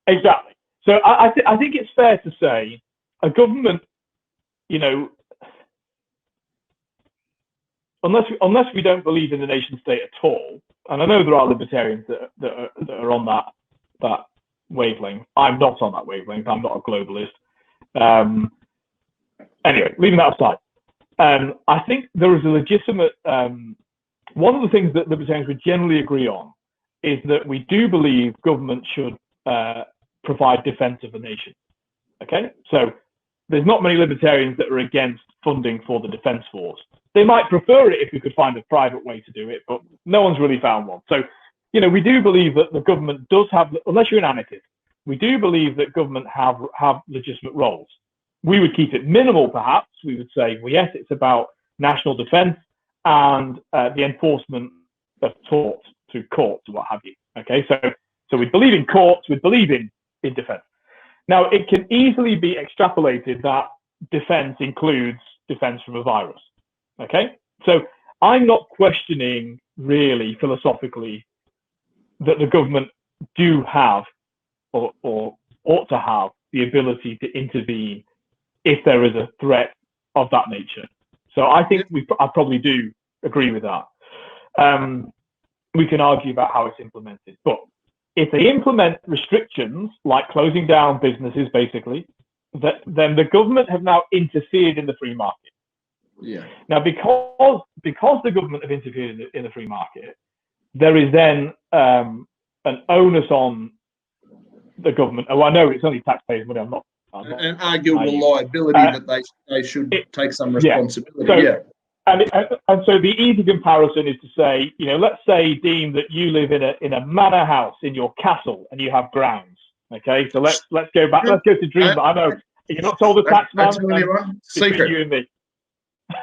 Exactly. So I think it's fair to say a government, unless we don't believe in the nation state at all, and I know there are libertarians that are on that wavelength. I'm not on that wavelength. I'm not a globalist. Anyway, leaving that aside. I think there is a legitimate, one of the things that libertarians would generally agree on is that we do believe government should provide defense of the nation. Okay, so there's not many libertarians that are against funding for the defense force. They might prefer it if we could find a private way to do it, but no one's really found one. So, we do believe that the government does have, unless you're an anarchist, we do believe that government have legitimate roles. We would keep it minimal, perhaps. We would say, well, yes, it's about national defense and the enforcement of torts through courts and what have you. Okay, so we believe in courts, we believe in defense. Now, it can easily be extrapolated that defense includes defense from a virus. Okay, so I'm not questioning really philosophically that the government do have or ought to have the ability to intervene if there is a threat of that nature. So I think I probably do agree with that. We can argue about how it's implemented, but if they implement restrictions like closing down businesses, basically, then the government have now interfered in the free market. Yeah. Now, because the government have interfered in the free market, there is then an onus on the government. Oh, I know it's only taxpayers' money. I'm not an arguable liability that they should take some responsibility. And so the easy comparison is to say, let's say, Dean, that you live in a manor house in your castle and you have grounds. Okay, so let's go back. Let's go to Dream. I know you're not told the tax man. Secret. You and me.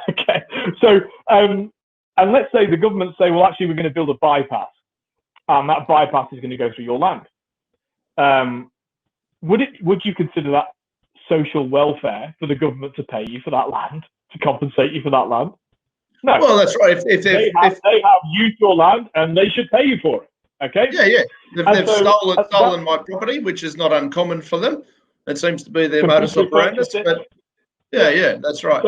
Okay, so and let's say the government say, well, actually, we're going to build a bypass, and that bypass is going to go through your land. Would you consider that social welfare for the government to pay you for that land, to compensate you for that land? No. Well, that's right. If they have used your land, and they should pay you for it. Okay. Yeah. They've stolen my property, which is not uncommon for them. It seems to be their modus operandi. But yeah, that's right.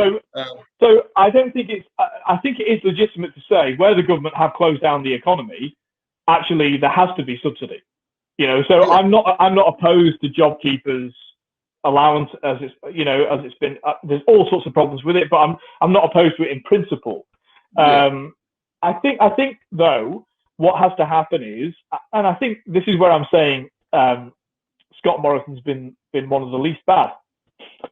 So I don't think I think it is legitimate to say where the government have closed down the economy, actually there has to be subsidy. So I'm not opposed to JobKeeper's allowance as it's been. There's all sorts of problems with it, but I'm not opposed to it in principle. I think though what has to happen is, and I think this is where I'm saying Scott Morrison's been one of the least bad,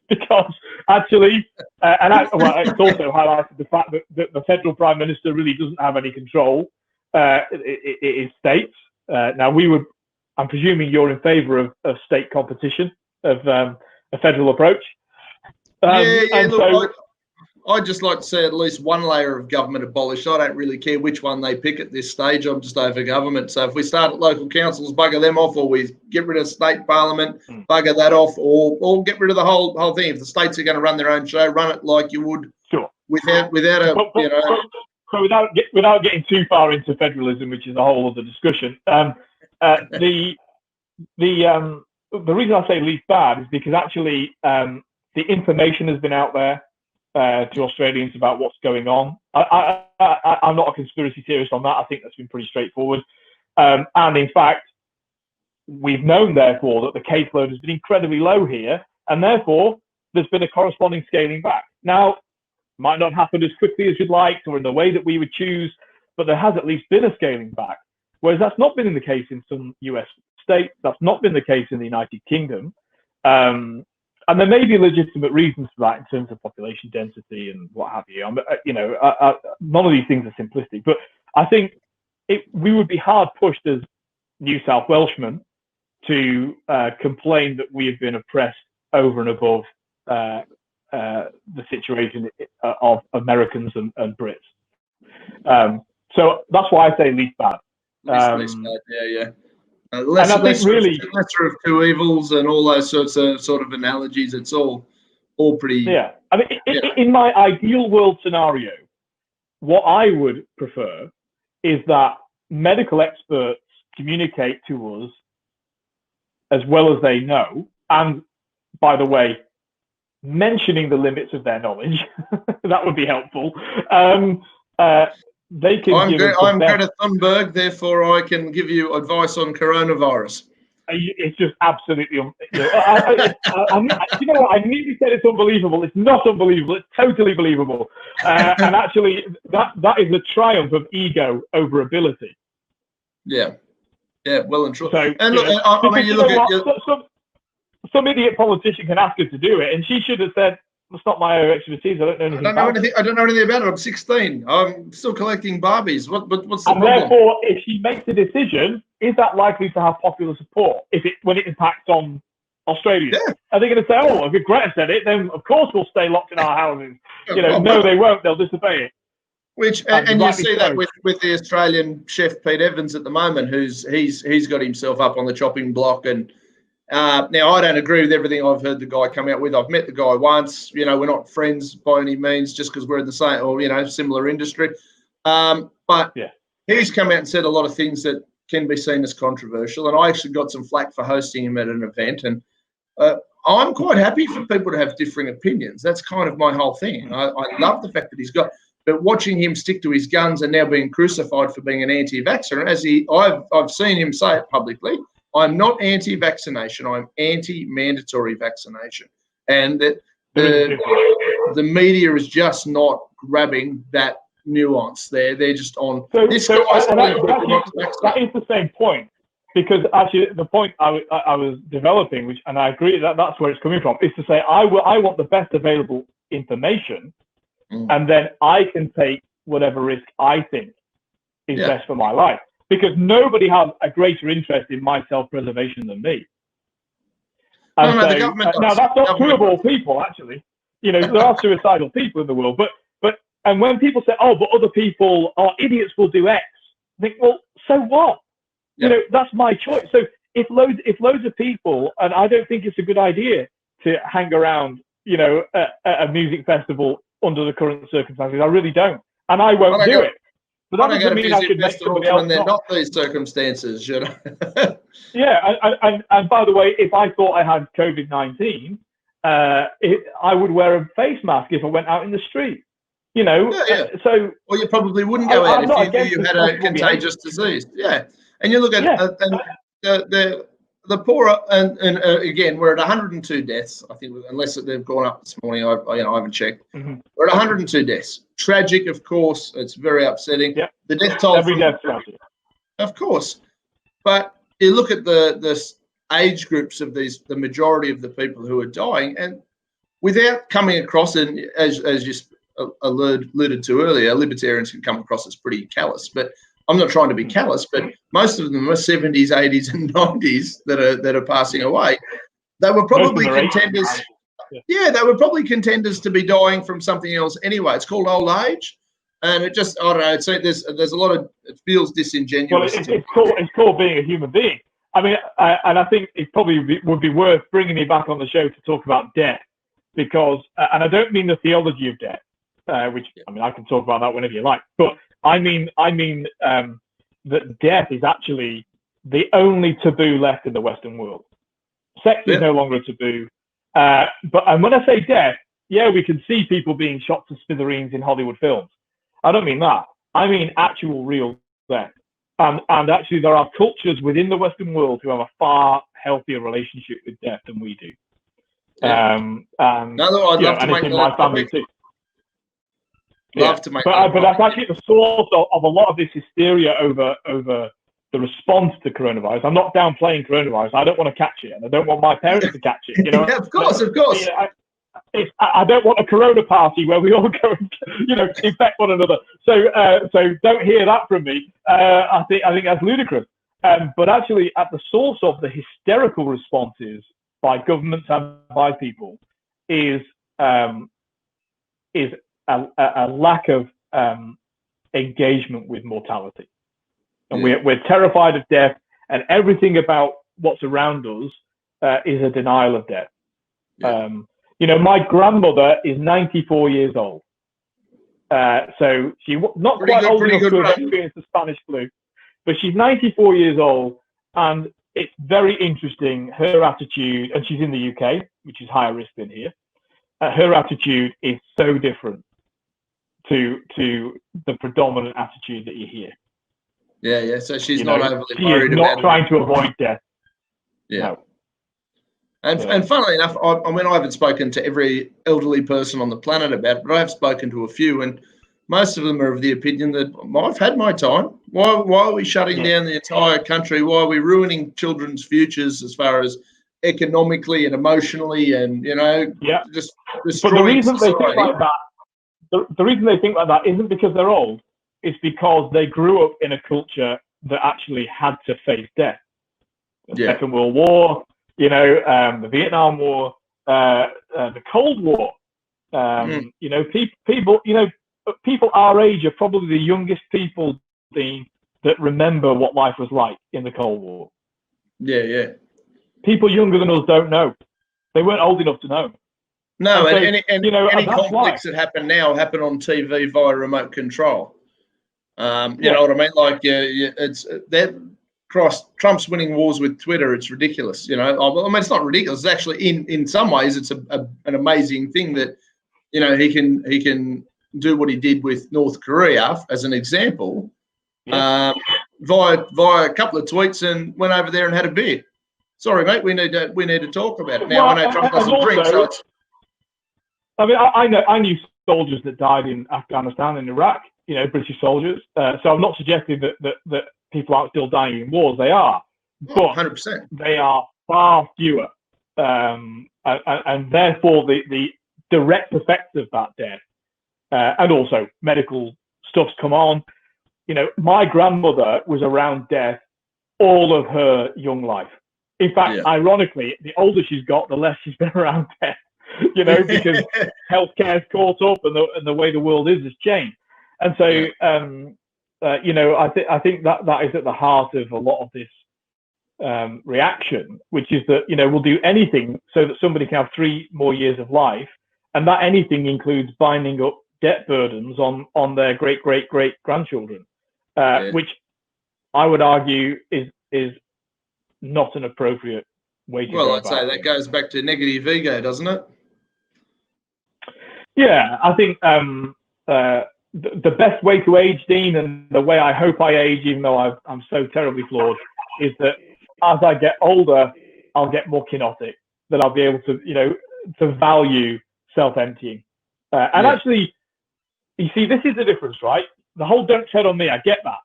because actually, it's also highlighted the fact that the federal prime minister really doesn't have any control. It is states. Now I'm presuming you're in favour of state competition, of a federal approach. I'd just like to see at least one layer of government abolished. I don't really care which one they pick at this stage. I'm just over government. So if we start at local councils, bugger them off, or we get rid of state parliament, bugger that off, or get rid of the whole thing. If the states are going to run their own show, run it like you would, sure, without a So without getting too far into federalism, which is a whole other discussion, the reason I say least bad is because actually the information has been out there to Australians about what's going on. I'm not a conspiracy theorist on that. I think that's been pretty straightforward. And in fact, we've known, therefore, that the caseload has been incredibly low here, and therefore there's been a corresponding scaling back. Now, might not happen as quickly as you'd like or in the way that we would choose, but there has at least been a scaling back. Whereas that's not been the case in some US states, that's not been the case in the United Kingdom. And there may be legitimate reasons for that in terms of population density and what have you. None of these things are simplistic, but I think we would be hard pushed as New South Welshmen to complain that we have been oppressed over and above the situation of Americans and Brits. So that's why I say least bad. Least bad, yeah. Lesser of two evils and all those sorts of analogies. It's all pretty. Yeah, I mean, in my ideal world scenario, what I would prefer is that medical experts communicate to us as well as they know, and by the way, mentioning the limits of their knowledge, that would be helpful. They can. I'm Greta Thunberg, therefore I can give you advice on coronavirus. It's just absolutely. You know what? I nearly said it's unbelievable. It's not unbelievable. It's totally believable. And actually, that is the triumph of ego over ability. Yeah, well and true. So, and look, you look at some idiot politician can ask her to do it, and she should have said, "That's not my expertise. I don't know anything about it." I don't know anything about it. I'm 16. I'm still collecting Barbies. What's the problem? Therefore, if she makes a decision, is that likely to have popular support when it impacts on Australia? Yeah. Are they going to say, "Oh, if Greta said it, then of course we'll stay locked in our houses"? No, they won't. They'll disobey it. And you see that with the Australian chef Pete Evans at the moment, he's got himself up on the chopping block. And now I don't agree with everything I've heard the guy come out with. I've met the guy once. We're not friends by any means, just because we're in the same or similar industry. But he's come out and said a lot of things that can be seen as controversial. And I actually got some flack for hosting him at an event. And I'm quite happy for people to have differing opinions. That's kind of my whole thing. I love the fact that he's got. But watching him stick to his guns and now being crucified for being an anti-vaxxer, and I've seen him say it publicly, I'm not anti-vaccination. I'm anti-mandatory vaccination, and that the media is just not grabbing that nuance. They're just on this guy's telling people not to vaccinate. That is the same point, because actually the point I was developing, and I agree that's where it's coming from, is to say I want the best available information. And then I can take whatever risk I think is best for my life, because nobody has a greater interest in my self-preservation than me. And the government does. Now that's not true of all people, actually. There are suicidal people in the world, but when people say, "Oh, but other people or idiots will do X," I think, well, so what? Yeah. That's my choice. So if loads of people, and I don't think it's a good idea to hang around, at a music festival under the current circumstances. I really don't, and I won't do it. But that doesn't mean I should make somebody else. When they're not these circumstances, Yeah, and by the way, if I thought I had COVID-19, I would wear a face mask if I went out in the street. So. Well, you probably wouldn't go out if you had a contagious disease. Yeah, and you look at the poor, and again, we're at 102 deaths. I think, unless they've gone up this morning, I haven't checked. Mm-hmm. We're at 102 deaths. Tragic, of course. It's very upsetting. Yep. The death toll. Every death tragic. Of course, but you look at the age groups of the majority of the people who are dying, and without coming across, and as you alluded to earlier, libertarians can come across as pretty callous, but I'm not trying to be callous, but most of them are 70s, 80s, and 90s that are passing away. They were probably contenders. Yeah, they were probably contenders to be dying from something else anyway. It's called old age, and it just, I don't know. So there's a lot of, it feels disingenuous. Well, it's called being a human being. I mean, and I think it probably would be worth bringing me back on the show to talk about death, because, and I don't mean the theology of death, which, I mean, I can talk about that whenever you like, but I mean that death is actually the only taboo left in the Western world. Sex is no longer a taboo. And when I say death, yeah, we can see people being shot to smithereens in Hollywood films. I don't mean that. I mean actual real death. And actually, there are cultures within the Western world who have a far healthier relationship with death than we do. Yeah. I'd love to make in my family too. Love to make but that's actually the source of a lot of this hysteria over the response to coronavirus. I'm not downplaying coronavirus. I don't want to catch it, and I don't want my parents to catch it. You know, yeah, of course. I don't want a corona party where we all go and, infect one another. So don't hear that from me. I think that's ludicrous. But actually, at the source of the hysterical responses by governments and by people is a lack of engagement with mortality. And we're terrified of death, and everything about what's around us is a denial of death. My grandmother is 94 years old. So she's not quite old enough to have experienced the Spanish flu, but she's 94 years old, and it's very interesting, her attitude, and she's in the UK, which is higher risk than here. Her attitude is so different to the predominant attitude that you hear. Yeah. So she's not overly worried about it. She's not trying to avoid death. Yeah. No. And funnily enough, I mean, I haven't spoken to every elderly person on the planet about it, but I have spoken to a few, and most of them are of the opinion that I've had my time. Why are we shutting down the entire country? Why are we ruining children's futures as far as economically and emotionally, and just destroying But the reason society? they think like that, the reason they think like that isn't because they're old. It's because they grew up in a culture that actually had to face death. The Second World War, the Vietnam War, the Cold War. People our age are probably the youngest people that remember what life was like in the Cold War. Yeah. People younger than us don't know. They weren't old enough to know. No, and any conflicts that happen now happen on TV via remote control. You know what I mean? Like, it's that. Christ, Trump's winning wars with Twitter. It's ridiculous. I mean, it's not ridiculous. It's actually, in some ways, it's an amazing thing that, he can do what he did with North Korea as an example, via a couple of tweets, and went over there and had a beer. Sorry, mate, we need to talk about it now. I know Trump doesn't drink, so it's. I mean, I knew soldiers that died in Afghanistan and Iraq. British soldiers. So I'm not suggesting that people aren't still dying in wars. They are, but 100%. They are far fewer, and therefore the direct effects of that death, and also medical stuff's come on. My grandmother was around death all of her young life. In fact, ironically, the older she's got, the less she's been around death. Because healthcare's caught up, and the way the world is has changed. And so, I think that is at the heart of a lot of this reaction, which is that, we'll do anything so that somebody can have 3 more years of life. And that anything includes binding up debt burdens on their great-great-great-grandchildren, which I would argue is not an appropriate way to go. Well, I'd say that goes back to negative ego, doesn't it? Yeah, I think the best way to age, Dean, and the way I hope I age, even though I'm so terribly flawed, is that as I get older, I'll get more kenotic, that I'll be able to, to value self-emptying. Actually, you see, this is the difference, right? The whole don't tread on me, I get that.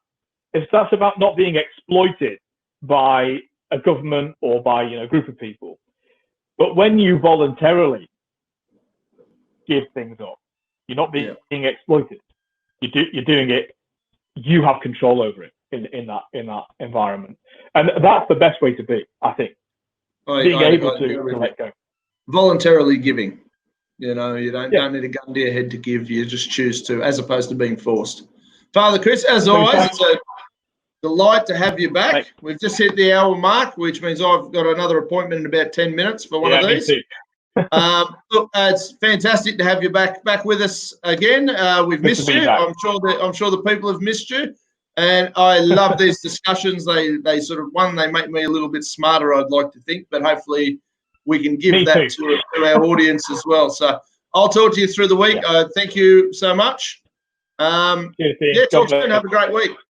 That's about not being exploited by a government or by a group of people. But when you voluntarily give things up, you're not being exploited. You're doing it. You have control over it in that environment, and that's the best way to be, I think. Being able to let go. Voluntarily giving. You don't need a gun to your head to give. You just choose to, as opposed to being forced. Father Chris, as always, it's a delight to have you back. Thanks. We've just hit the hour mark, which means I've got another appointment in about 10 minutes for one of these. Me too. Look, it's fantastic to have you back with us again. We've missed you. I'm sure the people have missed you, and I love these discussions. They sort of they make me a little bit smarter, I'd like to think, but hopefully we can give that to our audience as well. So I'll talk to you through the week. Thank you so much. Talk soon. Have a great week.